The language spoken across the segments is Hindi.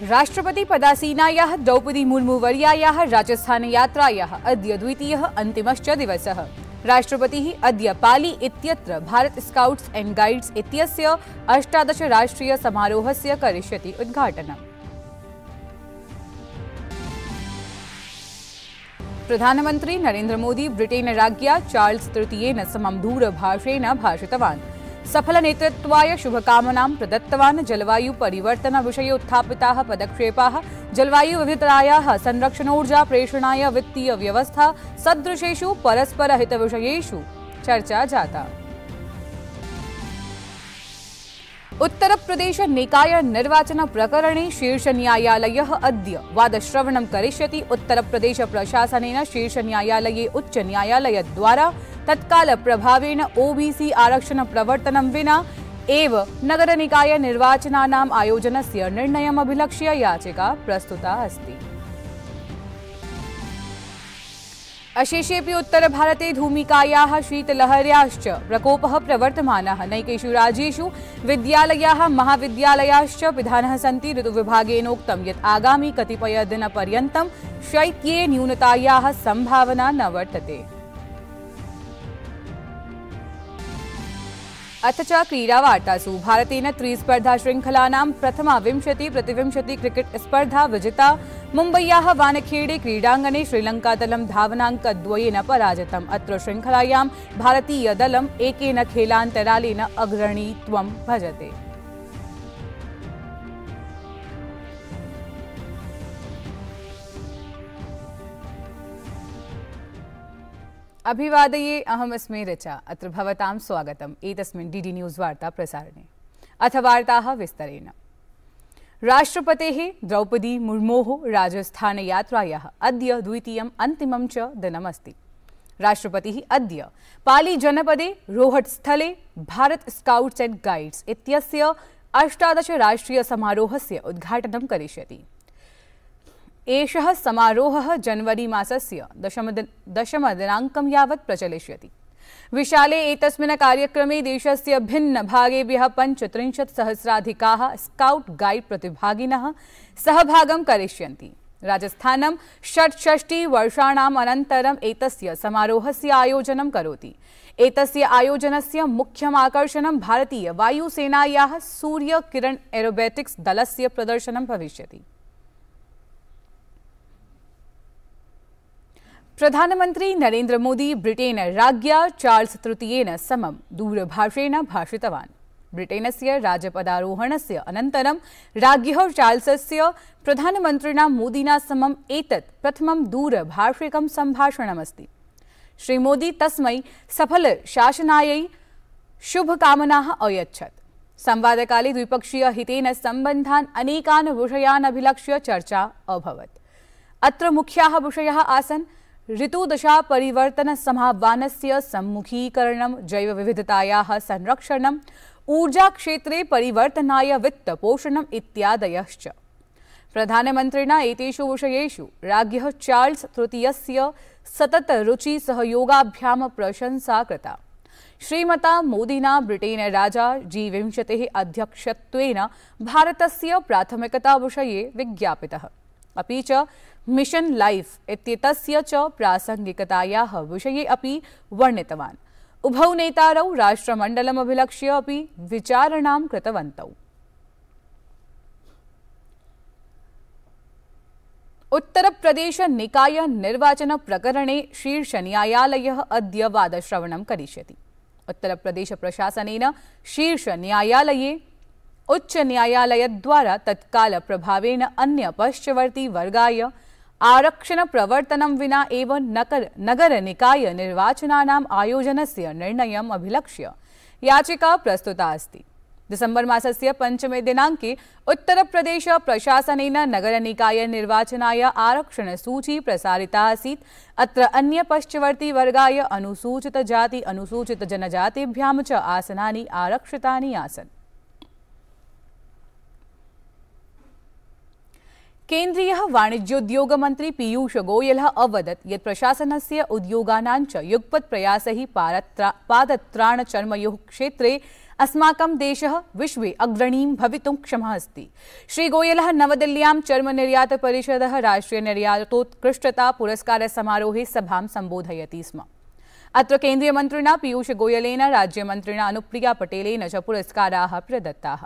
राष्ट्रपति पदासीनायाः द्रौपदी मुर्मुवर्यायाः राजस्थानयात्रायाः अद्य द्वितीयः अन्तिमश्च दिवसः। राष्ट्रपतिः अद्य पाली इत्यत्र भारत स्काउट्स एंड गाइड्स इत्यस्य 18 राष्ट्रीय समारोहस्य करिष्यति उद्घाटनम्। प्रधानमन्त्री नरेन्द्र मोदी ब्रिटेन राज्ञा चार्ल्स तृतीयेन समं दूरभाषेण भाषितवान्। सफल नेतृत्वाय शुभकामनां प्रदत्तवान्। जलवायु परिवर्तन विषये उत्थापिताः पदक्षेपाः, जलवायु विविधतायाः संरक्षणोर्जा प्रेषणाय वित्तीय व्यवस्था सदृशेषु परस्पर हितविषयेषु चर्चा जाता। उत्तर प्रदेश निकाय निर्वाचन प्रकरणे शीर्ष न्यायालयः अद्य वादश्रवणं करिष्यति। उत्तर प्रदेश प्रशासनेन शीर्ष न्यायालये उच्च न्यायालयद्वारा तत्काल प्रभावेन ओबीसी आरक्षण प्रवर्तनं विना एव नगर निकाय निर्वाचनानाम् आयोजनस्य निर्णयम् अभिलक्ष्य याचिका प्रस्तुता अस्ति। अशेषेऽपि उत्तर भारते धूमिकायाः शीतलहर्याश्च प्रकोपः प्रवर्तमानः। नैकेषु राज्येषु विद्यालयाः महाविद्यालयाश्च पिधानः सन्ति। ऋतुविभागेनोक्तं यत् आगामि कतिपयदिनपर्यन्तं शैत्ये न्यूनतायाः सम्भावना न वर्तते। अथ च क्रीडावार्तासु भारतेन त्रिस्पर्धा श्रृंखलानां प्रथमा 20-प्रतिविंशति क्रिकेट स्पर्धा विजिता। मुम्बय्याः वानखेड़े क्रीडाङ्गणे श्रीलङ्कादलं धावनाङ्कद्वयेन पराजितम्। अत्र श्रृंखलायां भारतीयदलम् एकेन खेलान्तरालेन अग्रणीत्वं भजते। अभिवादये, अहमस्मि ऋचा। अत्र भवतां स्वागतम् एतस्मिन् डीडी न्यूज़ वार्ता प्रसारणे। अथ वार्ताः विस्तरेण। राष्ट्रपतेः द्रौपदी मुर्मोः राजस्थानयात्रायाः अद्य द्वितीयम् अन्तिमं च दिनमस्ति। राष्ट्रपतिः अद्य पाली जनपदे रोहटस्थले भारत स्काउट्स एंड गाइड्स इत्यस्य 18 राष्ट्रीय समारोहस्य उद्घाटनं करिष्यति। एषः समारोहः जनवरी मासस्य दशमदिनाङ्कं यावत् प्रचलिष्यति। विशाले एतस्मिन् कार्यक्रमे देशस्य भिन्न भागेभ्यः 35,000-सहस्राधिकाः स्काउट गाइड प्रतिभागिनः सहभागं करिष्यन्ति। राजस्थानं 66 वर्षाणाम् अनन्तरम् एतस्य समारोहस्य आयोजनं करोति। एतस्य आयोजनस्य मुख्यम् आकर्षणं भारतीय वायुसेनायाः सूर्य किरण एरोबेटिक्स दलस्य प्रदर्शनं भविष्यति। प्रधानमन्त्री नरेन्द्र मोदी ब्रिटेन राज्ञा चार्ल्स तृतीयेन समं दूरभाषेण भाषितवान्। ब्रिटेनस्य राजपदारोहणस्य अनन्तरं राज्ञः चार्ल्सस्य प्रधानमन्त्रिणा मोदिना समम् एतत् प्रथमं दूरभाषिकं सम्भाषणमस्ति। श्रीमोदी तस्मै सफल शासनायै शुभकामनाः अयच्छत्। संवादकाले द्विपक्षीय हितेन सम्बन्धान् अनेकान् विषयान् अभिलक्ष्य चर्चा अभवत्। अत्र मुख्याः विषयाः आसन् ऋतुदशा परिवर्तन समाह्वानस्य सम्मुखीकरणं, जैव विविधतायाः संरक्षणं, ऊर्जा क्षेत्रे परिवर्तनाय वित्तपोषणम् इत्यादयश्च। प्रधानमन्त्रिणा एतेषु विषयेषु राज्ञः चार्ल्स तृतीयस्य सतत रुचि सहयोगाभ्यां प्रशंसा कृता। श्रीमता मोदिना ब्रिटेन राजा G20 अध्यक्षत्वेन भारतस्य प्राथमिकता विषये विज्ञापितः। अपि च मिशन लाइफ इत्येतस्य च प्रासंगिकतायाः विषये अपि वर्णितवान्। उभौ नेतारौ राष्ट्रमण्डलम् अभिलक्ष्य अपि विचारणां कृतवन्तौ। उत्तरप्रदेश निकाय निर्वाचन प्रकरणे शीर्ष न्यायालयः अद्य वादश्रवणं करिष्यति। उत्तरप्रदेश प्रशासनेन शीर्ष न्यायालये उच्च न्यायालयद्वारा तत्काल प्रभावेन अन्य पश्चवर्ती वर्गाय आरक्षण प्रवर्तनं विना एव नगर निकाय निर्वाचनानाम् आयोजनस्य निर्णयम् अभिलक्ष्य याचिका प्रस्तुता अस्ति। दिसम्बर मासस्य 5 दिनाङ्के उत्तर प्रदेश प्रशासनेन नगर निकाय निर्वाचनाय आरक्षण सूची प्रसारिता आसीत्। अत्र अन्य पश्चवर्ती वर्गाय अनुसूचित जाति अनुसूचित जनजातिभ्यां च आसनानि आरक्षितानि आसन्। केन्द्रीय वाणिज्योद्योग मंत्री पीयूष गोयलः अवदत् यत् प्रशासनस्य उद्योगानां च युगपत् प्रयासैः पादत्राणचर्मयोः क्षेत्रे अस्माकं देशः विश्वे अग्रणीं भवितुं क्षमः अस्ति। श्रीगोयलः नवदिल्ल्यां चर्मनिर्यातपरिषदः राष्ट्रियनिर्यातोत्कृष्टता पुरस्कारसमारोहे सभां सम्बोधयति स्म। अत्र केन्द्रीयमन्त्रिणा पीयूषगोयलेन राज्यमन्त्रिणा अनुप्रिया पटेलेन च पुरस्काराः प्रदत्ताः।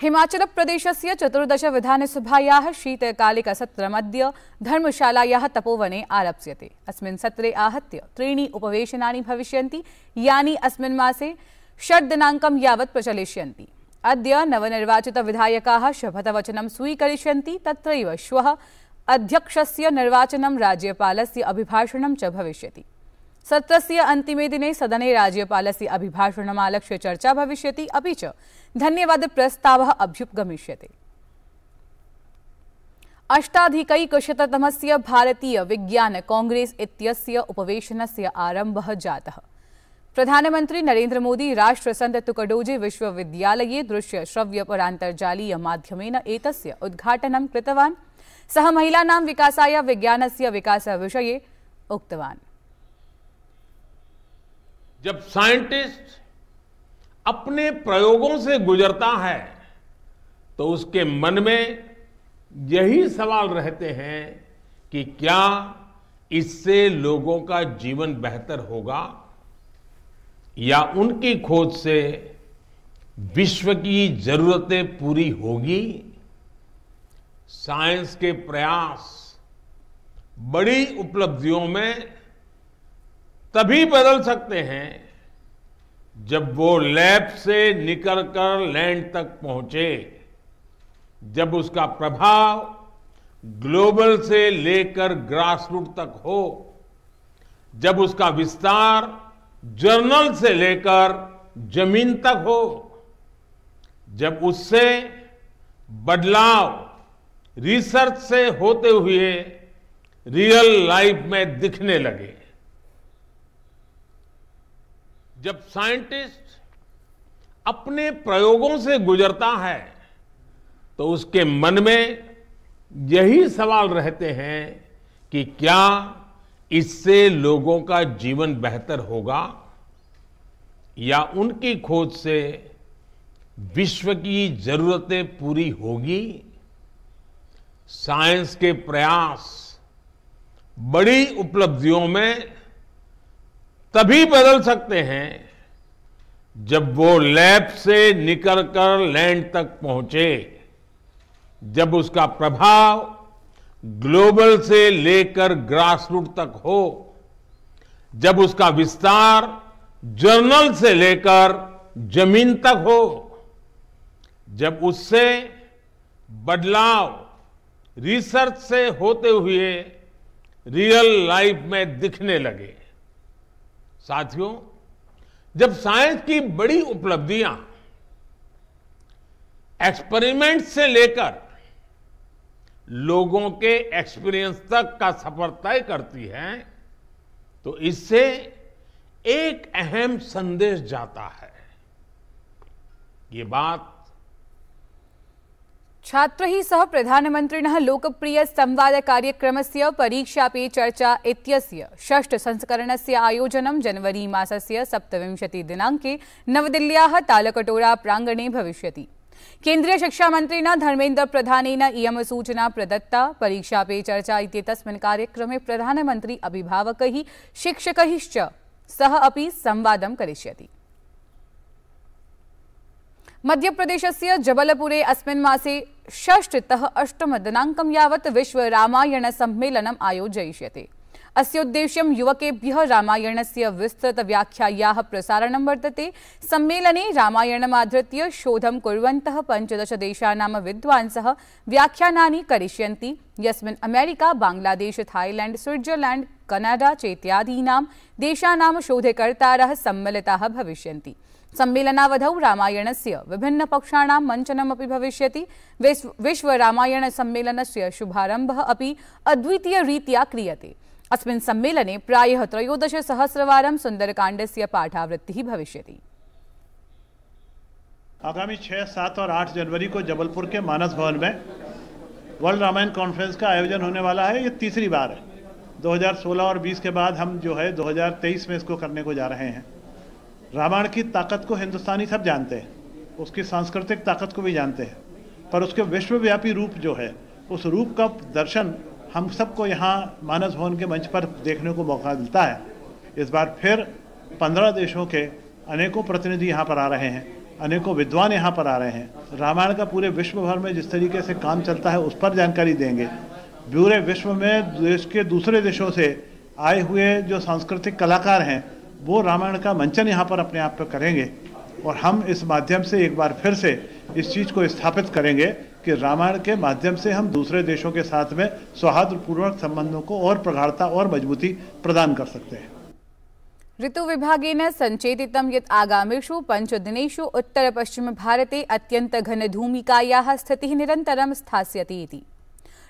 हिमाचलप्रदेशस्य 14 विधानसभायाः शीतकालिकसत्रमद्य धर्मशालायाः तपोवने आरप्स्यते। अस्मिन् सत्रे आहत्य 3 उपवेशनानि भविष्यन्ति, यानि अस्मिन् मासे 6 दिनाङ्कं यावत् प्रचलिष्यन्ति। अद्य नवनिर्वाचितविधायकाः शपथवचनं स्वीकरिष्यन्ति। तत्रैव श्वः अध्यक्षस्य निर्वाचनं, राज्यपालस्य अभिभाषणं च भविष्यति। सत्रस्य अन्तिमे दिने सदने राज्यपालस्य अभिभाषणमालक्ष्य चर्चा भविष्यति, अपि च धन्यवादप्रस्तावः अभ्युपगमिष्यते। अष्टाधिकैकशततमस्य भारतीय विज्ञान कांग्रेस इत्यस्य उपवेशनस्य आरम्भः जातः। प्रधानमन्त्री नरेन्द्र मोदी राष्ट्रसन्त तुकडोजी विश्वविद्यालये दृश्य श्रव्य परान्तर्जालीय माध्यमेन एतस्य उद्घाटनं कृतवान्। सः महिलानां विकासाय विज्ञानस्य विकासविषये उक्तवान्। जब साइंटिस्ट अपने प्रयोगों से गुजरता है तो उसके मन में यही सवाल रहते हैं कि क्या इससे लोगों का जीवन बेहतर होगा या उनकी खोज से विश्व की जरूरतें पूरी होगी। साइंस के प्रयास बड़ी उपलब्धियों में तभी बदल सकते हैं जब वो लैब से निकलकर लैंड तक पहुंचे, जब उसका प्रभाव ग्लोबल से लेकर ग्रासरूट तक हो, जब उसका विस्तार जर्नल से लेकर जमीन तक हो, जब उससे बदलाव रिसर्च से होते हुए रियल लाइफ में दिखने लगे। जब साइंटिस्ट अपने प्रयोगों से गुजरता है तो उसके मन में यही सवाल रहते हैं कि क्या इससे लोगों का जीवन बेहतर होगा या उनकी खोज से विश्व की जरूरतें पूरी होगी। साइंस के प्रयास बड़ी उपलब्धियों में तभी बदल सकते हैं जब वो लैब से निकलकर लैंड तक पहुंचे, जब उसका प्रभाव ग्लोबल से लेकर ग्रासरूट तक हो, जब उसका विस्तार जर्नल से लेकर जमीन तक हो, जब उससे बदलाव रिसर्च से होते हुए रियल लाइफ में दिखने लगे। साथियों, जब साइंस की बड़ी उपलब्धियां एक्सपेरिमेंट से लेकर लोगों के एक्सपीरियंस तक का सफर तय करती है तो इससे एक अहम संदेश जाता है। ये बात छात्रैः सह प्रधानमन्त्रिणः लोकप्रिय संवादकार्यक्रमस्य परीक्षा पे चर्चा इत्यस्य 6 संस्करणस्य आयोजनं जनवरी मासस्य 27 दिनाङ्के नवदिल्ल्याः तालकटोरा प्राङ्गणे भविष्यति। केन्द्रीय शिक्षामन्त्रिणा धर्मेन्द्र प्रधानेन इयं सूचना प्रदत्ता। परीक्षा पे चर्चा इत्येतस्मिन् कार्यक्रमे प्रधानमन्त्री अभिभावकैः शिक्षकैश्च सह अपि संवादं करिष्यति। मध्यप्रदेशस्य जबलपुरे अस्मिन् मासे 6तः 8 दिनाङ्कं यावत् विश्व रामायण सम्मेलनम् आयोजयिष्यते। अस्योद्देश्यं युवकेभ्यः रामायणस्य विस्तृतव्याख्यायाः प्रसारणं वर्तते। सम्मेलने रामायणमाधृत्य शोधं कुर्वन्तः 15 देशानां विद्वांसः व्याख्यानानि करिष्यन्ति, यस्मिन् America, Bangladesh, Thailand, Switzerland, Canada चेत्यादीनां देशानां शोधकर्तारः सम्मिलिताः भविष्यन्ति। सम्मेलनावधौ रामायणस्य विभिन्नपक्षाणां मञ्चनमपि भविष्यति। विश्व रामायण सम्मेलनस्य शुभारम्भः अपि अद्वितीयरीत्या क्रियते। अस्मिन् सम्मेलने प्रायः 13,000 सुन्दरकाण्डस्य पाठावृत्तिः भविष्यति। आगामी 6, 7 और 8 जनवरी को जबलपुर के मानस भवन में वर्ल्ड रामायण कॉन्फ्रेंस का आयोजन होने वाला है। ये तीसरी बार है। 2016 और 20 के बाद हम जो है 2023 में इसको करने को जा रहे हैं। रामायण की ताकत को हिंदुस्तानी सब जानते हैं, उसकी सांस्कृतिक ताकत को भी जानते हैं, पर उसके विश्वव्यापी रूप जो है, उस रूप का दर्शन हम सबको यहाँ मानस भवन के मंच पर देखने को मौका मिलता है। इस बार फिर 15 देशों के अनेकों प्रतिनिधि यहाँ पर आ रहे हैं, अनेकों विद्वान यहाँ पर आ रहे हैं। रामायण का पूरे विश्व भर में जिस तरीके से काम चलता है उस पर जानकारी देंगे। पूरे विश्व में देश के दूसरे देशों से आए हुए जो सांस्कृतिक कलाकार हैं वो रामायण का मंचन यहाँ पर अपने आप पर करेंगे, और हम इस माध्यम से एक बार फिर से इस चीज़ को स्थापित करेंगे कि रामायण के माध्यम से हम दूसरे देशों के साथ में सौहार्दपूर्वक संबंधों को और प्रगाढ़ता और मजबूती प्रदान कर सकते हैं। ऋतु विभागेन संचेतितं यत् आगामिषु 5 दिनेषु उत्तर पश्चिम भारते अत्यंत घनधूमिकायाः स्थितिः निरन्तरं स्थास्यति इति।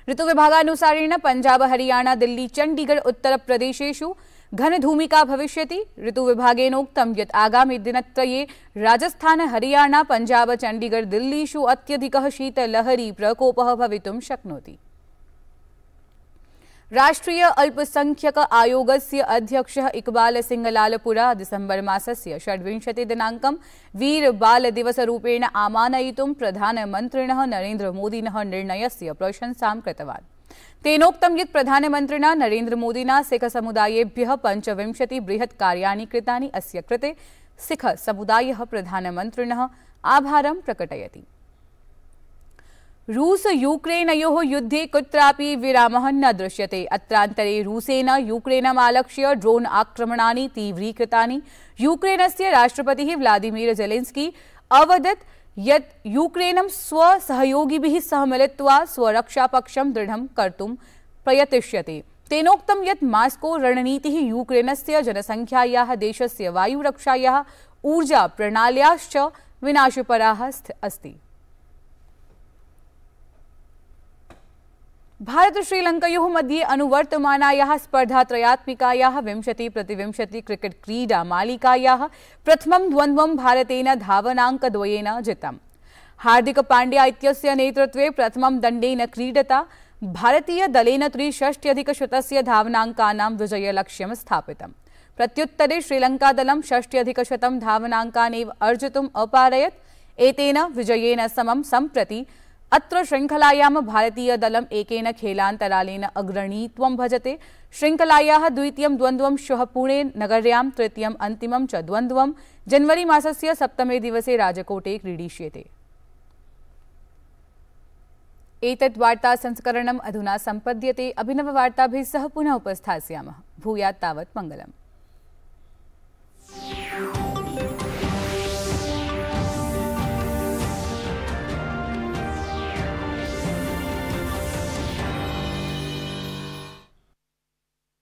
ऋतु विभागानुसारेण पंजाब हरियाणा दिल्ली चंडीगढ़ उत्तर प्रदेशेषु घनधूमिका भविष्यति। ऋतु विभागेनोक्तं यत् आगामि दिनत्रये राजस्थान हरियाणा पंजाब चंडीगढ़ दिल्लीषु अत्यधिकः शीतलहरी प्रकोपः भवितुं शक्नोति। राष्ट्रीय अल्पसंख्यक आयोगस्य अध्यक्षः इकबाल सिंह लालपुरा दिसंबर मासस्य 26 दिनाङ्कं वीर बाल दिवसरूपेण आमानयितुं प्रधानमन्त्रिणः नरेन्द्रमोदिनः निर्णयस्य प्रशंसां कृतवान्। तेनोक्तं यत् प्रधानमन्त्रिणा नरेन्द्रमोदिना सिख समुदायेभ्यः 25 बृहत् कार्याणि कृतानि। अस्य कृते सिख समुदायः प्रधानमन्त्रिणः आभारं प्रकटयति। रूस यूक्रेनयोः युद्धे कुत्रापि विरामः न दृश्यते। अत्रान्तरे रूसेन यूक्रेनमालक्ष्य ड्रोन आक्रमणानि तीव्रीकृतानि। यूक्रेनस्य राष्ट्रपतिः व्लादिमीर ज़ेलेन्स्की अवदत् यत् यूक्रेनं स्वसहयोगिभिः सह मिलित्वा स्वरक्षापक्षं दृढं कर्तुं प्रयतिष्यते। तेनोक्तं यत् मास्को रणनीतिः यूक्रेनस्य जनसंख्यायाः देशस्य वायुरक्षायाः ऊर्जा प्रणाल्याश्च विनाशपराः अस्ति। भारत श्रीलंकयोः मध्ये अनुवर्तमानायाः स्पर्धात्रयात्मिकायाः 20-20 क्रिकेट क्रीडा मालिकायाः प्रथमं द्वन्द्वं भारतेन धावनाङ्कद्वयेन जितम्। हार्दिक पाण्ड्या इत्यस्य नेतृत्वे प्रथमं दण्डेन क्रीडता भारतीय दलेन 63-100 धावनाङ्कानां विजयलक्ष्यं स्थापितम्। प्रत्युत्तरे श्रीलंका दलं 60-100 धावनाङ्कानेव अर्जितुम् अपारयत्। एतेन विजयेन समं सम्प्रति अत्र श्रृंखलायां भारतीय दलम् एकेन खेलान्तरालेन अग्रणीत्वं भजते। श्रृंखलायाः द्वितीयं द्वन्द्वं श्वः पुणे नगर्यां, तृतीयम् अन्तिमं च द्वन्द्वं जनवरी मासस्य 7 दिवसे राजकोटे क्रीडिष्यते। एतत् वार्ता संस्करणम् अधुना सम्पद्यते। अभिनववार्ताभिः सह पुनः उपस्थास्यामः। भूयात् तावत् मङ्गलम्।